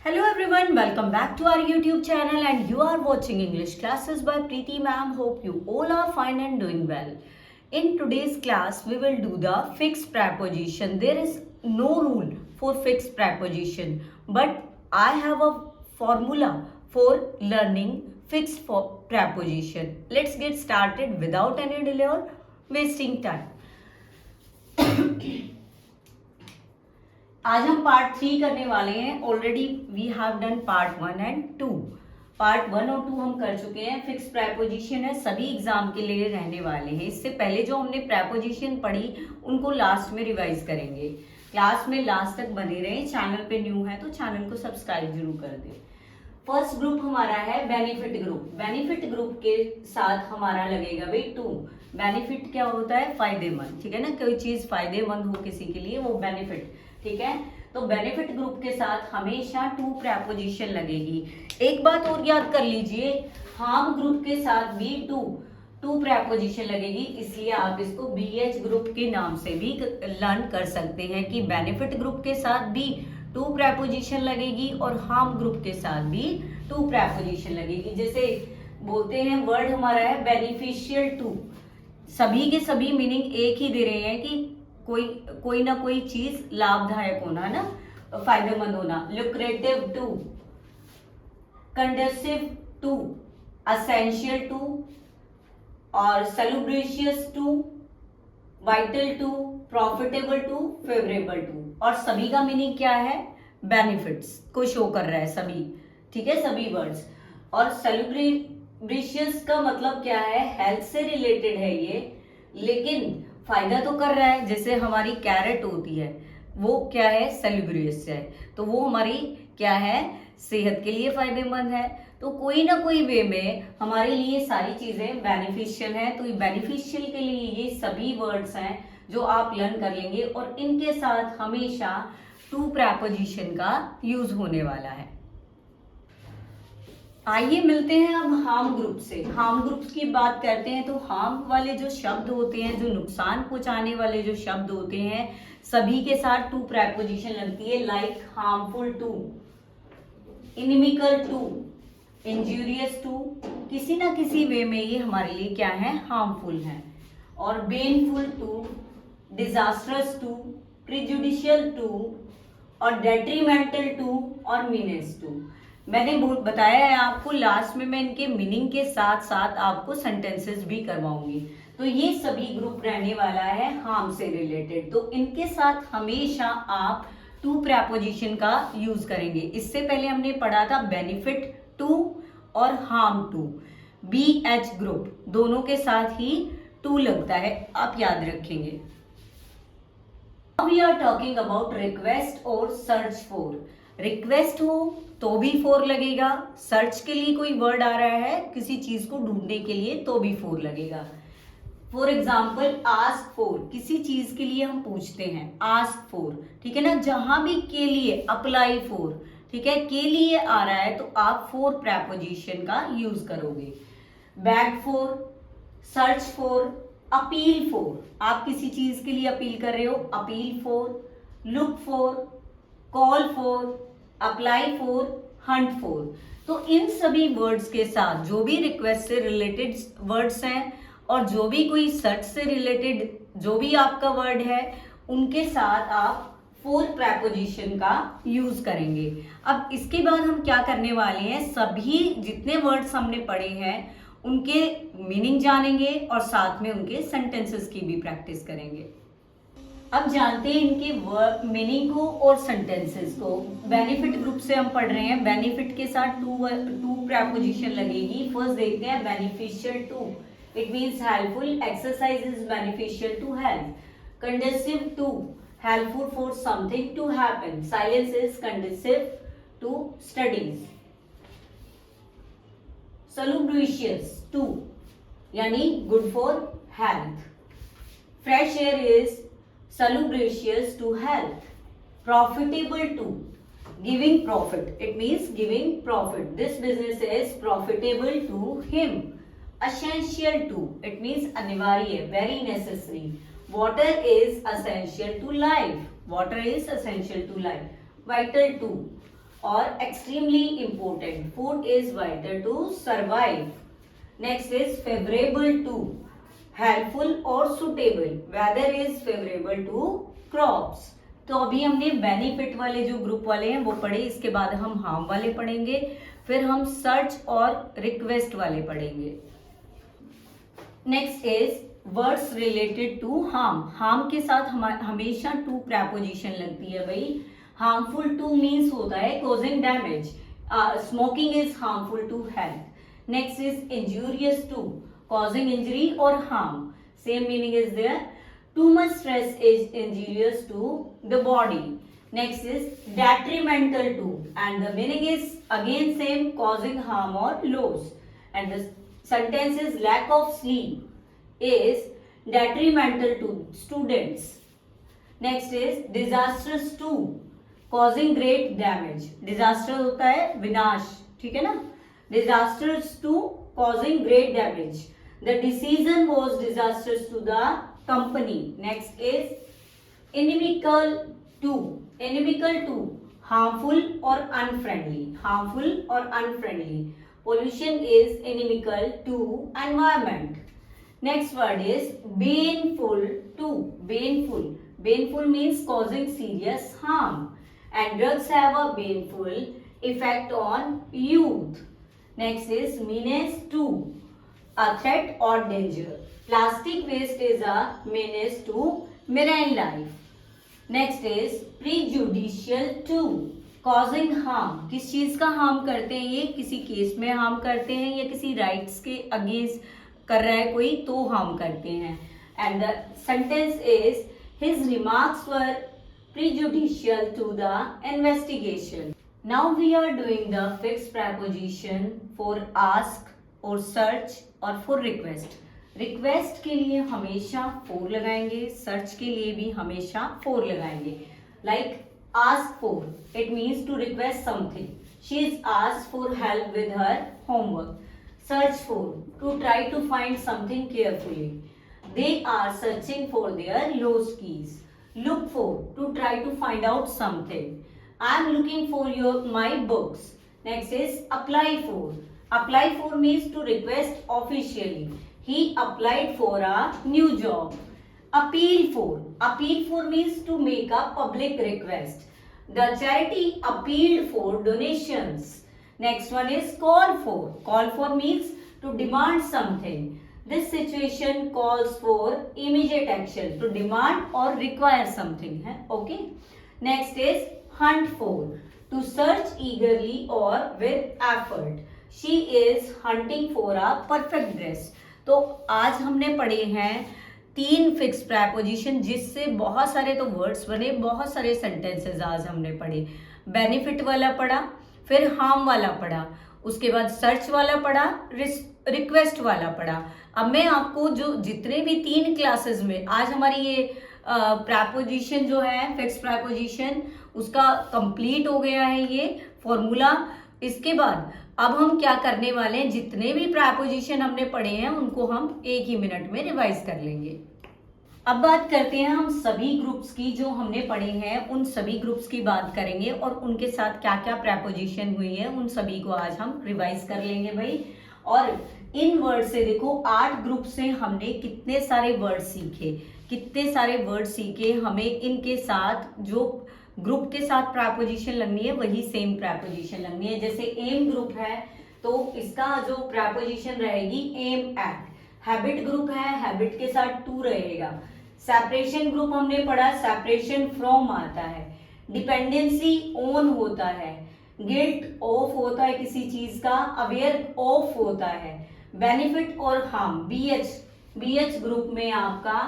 Hello everyone, welcome back to our YouTube channel and you are watching English classes by Preeti ma'am. Hope you all are fine and doing well. In today's class, we will do the fixed preposition. There is no rule for fixed preposition, but I have a formula for learning fixed preposition. Let's get started without any delay or wasting time. आज हम part 3 करने वाले हैं. Already we have done part 1 and 2. Part 1 और 2 हम कर चुके हैं. फिक्स प्रेपोजिशन है, सभी एग्जाम के लिए रहने वाले हैं. इससे पहले जो हमने प्रेपोजिशन पढ़ी उनको लास्ट में रिवाइज करेंगे. क्लास में लास्ट तक बने रहे. चैनल पे न्यू है तो चैनल को सब्सक्राइब जरूर कर दे. फर्स्ट ग्रुप हमारा है बेनिफिट ग्रुप. बेनिफिट ग्रुप के साथ हमारा लगेगा भाई टू. बेनिफिट क्या होता है? फायदेमंद. ठीक है ना, कोई चीज फायदेमंद हो किसी के लिए वो बेनिफिट. ठीक है, तो बेनिफिट ग्रुप के साथ हमेशा टू प्रेपोजिशन लगेगी. एक बात और याद कर लीजिए, हार्म ग्रुप के साथ भी टू प्रेपोजिशन लगेगी. इसलिए आप इसको बीएच ग्रुप के नाम से भी लर्न कर सकते हैं कि बेनिफिट ग्रुप के साथ भी टू प्रेपोजिशन लगेगी और हार्म ग्रुप के साथ भी टू प्रेपोजिशन लगेगी. जैसे बोलते हैं वर्ड हमारा है बेनिफिशियल टू. सभी के सभी मीनिंग एक ही दे रहे हैं कि कोई ना कोई चीज लाभदायक होना ना, फायदेमंद होना. Lucrative to, conductive to, essential to और salubrious to, vital to, profitable to, favourable to. और सभी का मीनिंग क्या है? बेनिफिट्स को शो कर रहा है सभी. ठीक है, सभी वर्ड्स. और सेलुब्रेशियस का मतलब क्या है? हेल्थ से रिलेटेड है ये, लेकिन फायदा तो कर रहा है. जैसे हमारी कैरेट होती है वो क्या है? सेलुब्रियस है, तो वो हमारी क्या है? सेहत के लिए फायदेमंद है. तो कोई ना कोई वे में हमारे लिए सारी चीजें बेनिफिशियल हैं. तो बेनिफिशियल के लिए ये सभी वर्ड्स हैं जो आप लर्न कर लेंगे और इनके साथ हमेशा टू प्रेपोजिशन का यूज होने वाला है. आइए मिलते हैं अब हार्म ग्रुप से. हार्म ग्रुप की बात करते हैं तो हार्म वाले जो शब्द होते हैं, जो नुकसान पहुंचाने वाले जो शब्द होते हैं, सभी के साथ टू प्रेपोजिशन लगती है. Like harmful to, inimical to, injurious to. किसी ना किसी वे में ये हमारे लिए क्या है? हार्मफुल है. और बेनफुल टू, डिजास्टरस टू, प्रिजुडिशियल टू और डेट्रीमेंटल टू और मीनेस टू. मैंने बताया है आपको, लास्ट में मैं इनके मीनिंग के साथ साथ आपको सेंटेंसेस भी करवाऊंगी. तो ये सभी ग्रुप रहने वाला है हार्म से रिलेटेड. तो इनके साथ हमेशा आप टू प्रेपोजिशन का यूज करेंगे. इससे पहले हमने पढ़ा था बेनिफिट टू और हार्म टू. बीएच ग्रुप दोनों के साथ ही टू लगता है, आप याद रखेंगे. We are talking about request और सर्च फॉर. रिक्वेस्ट हो तो भी फोर लगेगा. सर्च के लिए कोई वर्ड आ रहा है किसी चीज को ढूंढने के लिए तो भी फोर लगेगा. फॉर एग्जाम्पल आस्क फॉर, किसी चीज के लिए हम पूछते हैं आस्क फॉर. ठीक है ना, जहां भी के लिए अप्लाई फॉर. ठीक है, के लिए आ रहा है तो आप फोर प्रेपोजिशन का यूज करोगे. Bag for, search for, appeal for. आप किसी चीज के लिए अपील कर रहे हो, appeal for. Look for, call for, apply for, Hunt for. तो इन सभी वर्ड्स के साथ जो भी रिक्वेस्ट से रिलेटेड वर्ड्स हैं और जो भी कोई सर्च से रिलेटेड जो भी आपका वर्ड है, उनके साथ आप फोर प्रेपोजिशन का यूज करेंगे. अब इसके बाद हम क्या करने वाले हैं? सभी जितने वर्ड्स हमने पढ़े हैं उनके मीनिंग जानेंगे और साथ में उनके सेंटेंसेस की भी प्रैक्टिस करेंगे. अब जानते हैं इनके मीनिंग को और सेंटेंसेस को. बेनिफिट ग्रुप से हम पढ़ रहे हैं. बेनिफिट के साथ टू प्रेपोजिशन लगेगी. फर्स्ट देखते हैं beneficial to. It means helpful. Exercise is beneficial to health. Conductive to, helpful for something to happen. Silence is conductive to studies. Salubrious to यानी good for health. Fresh air is salubrious to health. Profitable to, giving profit. It means giving profit. This business is profitable to him. Essential to, it means anivarya, very necessary. Water is essential to life. Water is essential to life. Vital to, और extremely important. Food is vital to survive. Next is favorable to, helpful or suitable. Weather is favorable to crops. तो अभी हमने benefit वाले जो group वाले हैं वो पढ़े, इसके बाद हम हार्म वाले पढ़ेंगे, फिर हम सर्च और रिक्वेस्ट वाले पढ़ेंगे। Next is words related to harm. Harm के साथ हमेशा टू प्रेपोजिशन लगती है भाई। हार्मफुल टू मीन्स होता है causing damage. Smoking is harmful to health. Next is injurious to, causing injury और harm, same meaning is there. Too much stress is injurious to the body. Next is detrimental to, and the meaning is again same, causing harm or loss. And the sentence is lack of sleep is detrimental to students. Next is disastrous to, causing great damage. Disaster होता है विनाश, ठीक है ना। Disastrous to, causing great damage. The decision was disastrous to the company. Next is inimical to. Inimical to, harmful or unfriendly. Harmful or unfriendly. Pollution is inimical to environment. Next word is baneful to. Baneful. Baneful means causing serious harm. And drugs have a baneful effect on youth. Next is menace to, a threat or danger. Plastic waste is a menace to marine life. Next is prejudicial to, causing harm. किस चीज का harm करते हैं ये? किसी case में harm करते हैं या किसी राइट्स के अगेंस्ट कर रहा है कोई तो हार्म करते हैं। And the sentence is his remarks were prejudicial to the investigation. Now we are doing the fixed preposition for ask or search और for request. रिक्वेस्ट के लिए हमेशा फोर लगाएंगे, सर्च के लिए भी हमेशा फोर लगाएंगे। Like ask for, it means to request something. She is ask for help with her homework. Search for, to try to find something carefully. They are searching for their lost keys. Look for, to try to find out something. I am looking for my books. Next is apply for. Apply for means to request officially. He applied for a new job. Appeal for. Appeal for means to make a public request. The charity appealed for donations. Next one is call for. Call for means to demand something. This situation calls for immediate action. To demand or require something है, okay? Next is hunt for. To search eagerly or with effort. She is hunting for a perfect dress. तो आज हमने पढ़े हैं 3 fix preposition, जिससे बहुत सारे तो वर्ड्स बने, बहुत सारे सेंटेंसेस आज हमने पढ़े। बेनिफिट वाला पढ़ा, फिर हार्म वाला पढ़ा, उसके बाद सर्च वाला पढ़ा, रिक्वेस्ट वाला पढ़ा। अब मैं आपको जो जितने भी 3 क्लासेस में आज हमारी ये प्रेपोजिशन जो है फिक्स प्रेपोजिशन उसका कंप्लीट हो गया है ये फॉर्मूला। इसके बाद अब हम क्या करने वाले हैं, जितने भी प्रेपोजिशन हमने पढ़े हैं उनको हम एक ही मिनट में रिवाइज कर लेंगे। अब बात करते हैं हम सभी ग्रुप्स की जो हमने पढ़े हैं, उन सभी ग्रुप्स की बात करेंगे और उनके साथ क्या क्या प्रेपोजिशन हुई है उन सभी को आज हम रिवाइज कर लेंगे भाई। और इन वर्ड से देखो 8 ग्रुप से हमने कितने सारे वर्ड सीखे, कितने सारे वर्ड सीखे। हमें इनके साथ जो ग्रुप के साथ प्रेपोजिशन लगनी है वही सेम प्रेपोजिशन लगनी है। जैसे एम ग्रुप है तो इसका जो प्रेपोजिशन रहेगी एम एट। हैबिट ग्रुप है, हैबिट के साथ टू रहेगा। सेपरेशन ग्रुप हमने पढ़ा, सेपरेशन फ्रॉम आता है। डिपेंडेंसी ऑन होता है, गिल्ट ऑफ होता है किसी चीज का, अवेयर ऑफ होता है। बेनिफिट और हार्म बीएच ग्रुप में आपका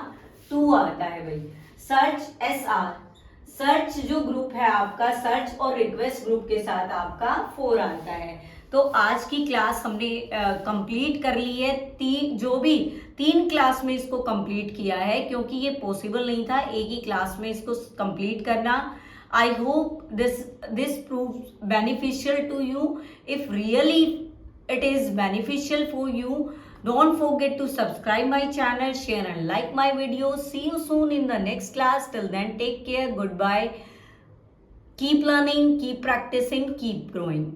टू आता है भाई। सर्च एसआर, सर्च जो ग्रुप है आपका सर्च और रिक्वेस्ट ग्रुप के साथ आपका 4 आता है। तो आज की क्लास हमने कंप्लीट कर ली है। जो भी 3 क्लास में इसको कंप्लीट किया है, क्योंकि ये पॉसिबल नहीं था एक ही क्लास में इसको कंप्लीट करना। I hope this proves beneficial to you. If really it is beneficial for you, don't forget to subscribe my channel, share and like my videos. See you soon in the next class. Till then, take care. Goodbye. Keep learning, keep practising, keep growing.